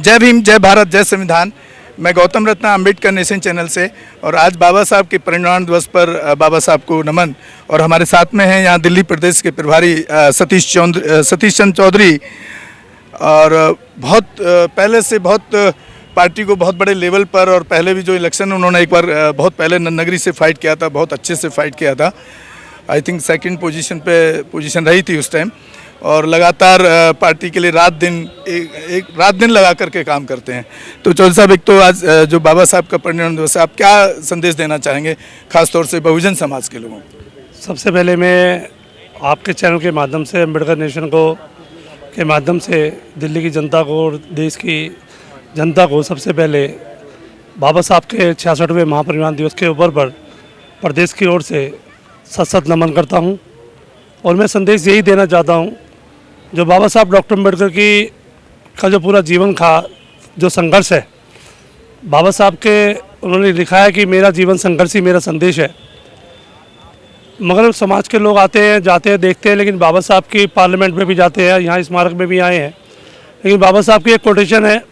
जय भीम, जय भारत, जय संविधान। मैं गौतम रत्न अम्बेडकर नेशन चैनल से, और आज बाबा साहब के परिनिर्वाण दिवस पर बाबा साहब को नमन। और हमारे साथ में हैं यहाँ दिल्ली प्रदेश के प्रभारी सतीश चंद्र चौधरी। और बहुत पहले से बहुत पार्टी को बहुत बड़े लेवल पर, और पहले भी जो इलेक्शन उन्होंने एक बार बहुत पहले नन्नगरी से फाइट किया था, बहुत अच्छे से फाइट किया था। आई थिंक सेकंड पोजीशन रही थी उस टाइम। और लगातार पार्टी के लिए रात दिन लगा करके काम करते हैं। तो चौधरी साहब, एक तो आज जो बाबा साहब का परिनिर्वाण दिवस है, आप क्या संदेश देना चाहेंगे खासतौर से बहुजन समाज के लोगों को? सबसे पहले मैं आपके चैनल के माध्यम से अम्बेडकर नेशन के माध्यम से दिल्ली की जनता को और देश की जनता को सबसे पहले बाबा साहब के 66वें महापरिनिर्वाण दिवस के ऊपर पर प्रदेश की ओर से सत नमन करता हूं। और मैं संदेश यही देना चाहता हूं, जो बाबा साहब डॉक्टर अम्बेडकर का जो पूरा जीवन का जो संघर्ष है, बाबा साहब के उन्होंने लिखा है कि मेरा जीवन संघर्ष ही मेरा संदेश है। मगर समाज के लोग आते हैं, जाते हैं, देखते हैं, लेकिन बाबा साहब की पार्लियामेंट में भी जाते हैं, यहाँ स्मारक में भी आए हैं, लेकिन बाबा साहब की एक कोटेशन है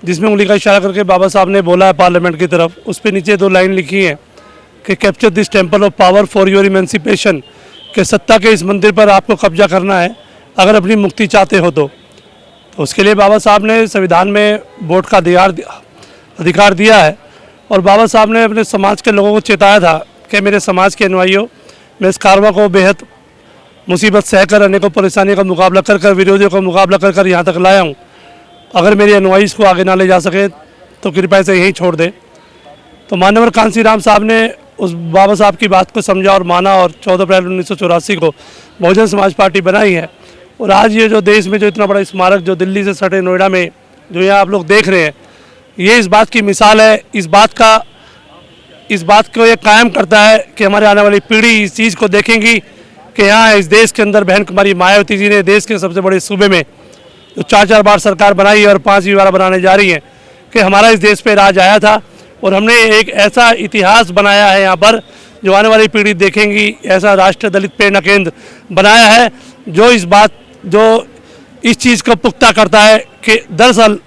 जिसमें उंगली का इशारा करके बाबा साहब ने बोला है पार्लियामेंट की तरफ। उस पर नीचे 2 लाइन लिखी हैं कि capture this temple of power for your emancipation, कि सत्ता के इस मंदिर पर आपको कब्जा करना है अगर अपनी मुक्ति चाहते हो तो उसके लिए बाबा साहब ने संविधान में वोट का अधिकार दिया है। और बाबा साहब ने अपने समाज के लोगों को चेताया था कि मेरे समाज के अनुयायियों, मैं इस कारवां को बेहद मुसीबत सहकर, अनेकों परेशानियों का मुकाबला कर विरोधियों का मुकाबला कर यहाँ तक लाया हूँ। अगर मेरे अनुयायी इसको आगे ना ले जा सके तो कृपया से यहीं छोड़ दे। तो मान्यवर कांसी राम साहब ने उस बाबा साहब की बात को समझा और माना, और 14 अप्रैल 1984 को बहुजन समाज पार्टी बनाई है। और आज ये जो देश में जो इतना बड़ा स्मारक जो दिल्ली से सटे नोएडा में जो यहाँ आप लोग देख रहे हैं, ये इस बात की मिसाल है। इस बात को ये कायम करता है कि हमारे आने वाली पीढ़ी इस चीज़ को देखेंगी कि यहाँ इस देश के अंदर बहन कुमारी मायावती जी ने देश के सबसे बड़े सूबे में जो 4 बार सरकार बनाई और 5वीं बार बनाने जा रही है, कि हमारा इस देश पे राज आया था। और हमने एक ऐसा इतिहास बनाया है यहाँ पर जो आने वाली पीढ़ी देखेंगी, ऐसा राष्ट्रीय दलित प्रेरणा केंद्र बनाया है जो इस चीज़ को पुख्ता करता है कि दरअसल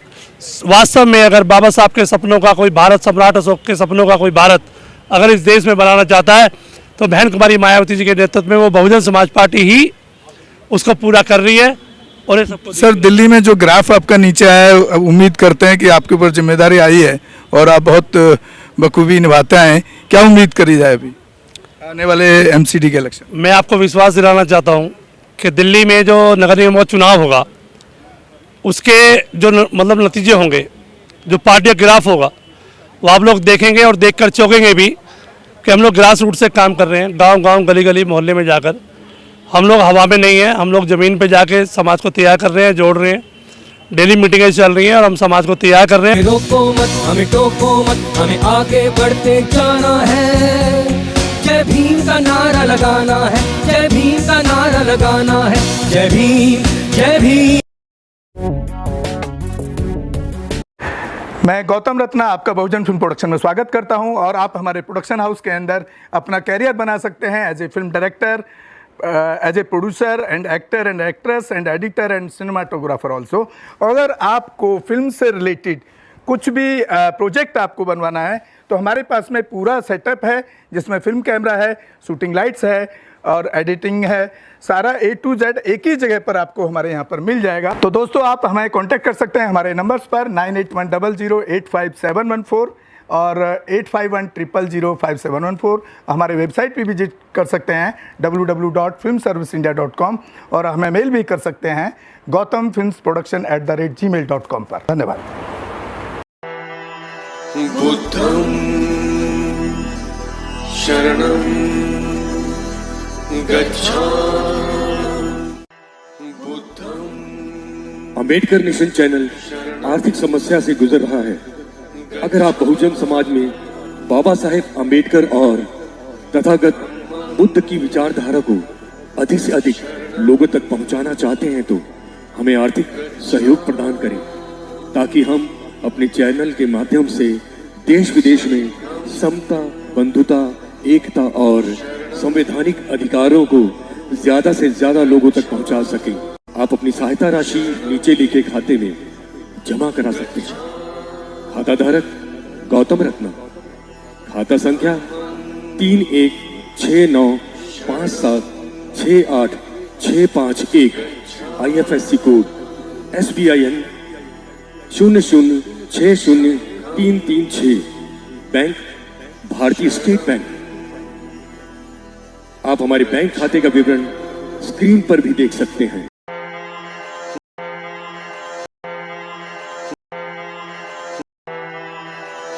वास्तव में अगर बाबा साहब के सपनों का कोई भारत, सम्राट अशोक के सपनों का कोई भारत अगर इस देश में बनाना चाहता है तो बहन कुमारी मायावती जी के नेतृत्व में वो बहुजन समाज पार्टी ही उसको पूरा कर रही है। और सर, दिल्ली में जो ग्राफ आपका नीचे आया है, उम्मीद करते हैं कि आपके ऊपर जिम्मेदारी आई है और आप बहुत बखूबी निभाते हैं। क्या उम्मीद करी जाए अभी आने वाले एमसीडी के इलेक्शन? मैं आपको विश्वास दिलाना चाहता हूं कि दिल्ली में जो नगर निगम चुनाव होगा उसके जो नतीजे होंगे, जो पार्टी का ग्राफ होगा, वो आप लोग देखेंगे और देखकर चौंकेंगे भी कि हम लोग ग्रास रूट से काम कर रहे हैं। गांव-गांव, गली-गली, मोहल्ले में जाकर हम लोग हवा में नहीं है, हम लोग ज़मीन पे जाके समाज को तैयार कर रहे हैं, जोड़ रहे हैं। डेली मीटिंगें चल रही हैं और हम समाज को तैयार कर रहे हैं। रोको मत, हमें टोको मत, हमें आगे बढ़ते जाना है। जय भीम का नारा लगाना है, जय भीम का नारा लगाना है। जय भीम, जय भीम। मैं गौतम रत्ना आपका बहुजन फिल्म प्रोडक्शन में स्वागत करता हूं। और आप हमारे प्रोडक्शन हाउस के अंदर अपना कैरियर बना सकते हैं as a film director, as a producer and actor and actress and editor and cinematographer also. अगर आपको फिल्म से रिलेटेड कुछ भी प्रोजेक्ट आपको बनवाना है तो हमारे पास में पूरा सेटअप है, जिसमें फिल्म कैमरा है, शूटिंग लाइट्स है और एडिटिंग है। सारा A to Z एक ही जगह पर आपको हमारे यहाँ पर मिल जाएगा। तो दोस्तों, आप हमें कांटेक्ट कर सकते हैं हमारे नंबर्स पर 9810085714 और 8510005714। हमारे वेबसाइट पे विजिट कर सकते हैं www.filmserviceindia.com और हमें मेल भी कर सकते हैं gautamfilmsproduction@gmail.com पर। धन्यवाद। बुद्धं शरणं गच्छामि। अम्बेडकर नेशन चैनल आर्थिक समस्या से गुजर रहा है। अगर आप बहुजन समाज में बाबा साहेब अम्बेडकर और तथागत बुद्ध की विचारधारा को अधिक से अधिक लोगों तक पहुंचाना चाहते हैं तो हमें आर्थिक सहयोग प्रदान करें, ताकि हम अपने चैनल के माध्यम से देश विदेश में समता, बंधुता, एकता और संवैधानिक अधिकारों को ज्यादा से ज्यादा लोगों तक पहुंचा सकें। आप अपनी सहायता राशि नीचे लिखे खाते में जमा करा सकते हैं। खाता धारक गौतम रत्ना, खाता संख्या 3169576865 IFSC कोड SBIN 0060336, बैंक भारतीय स्टेट बैंक। आप हमारे बैंक खाते का विवरण स्क्रीन पर भी देख सकते हैं।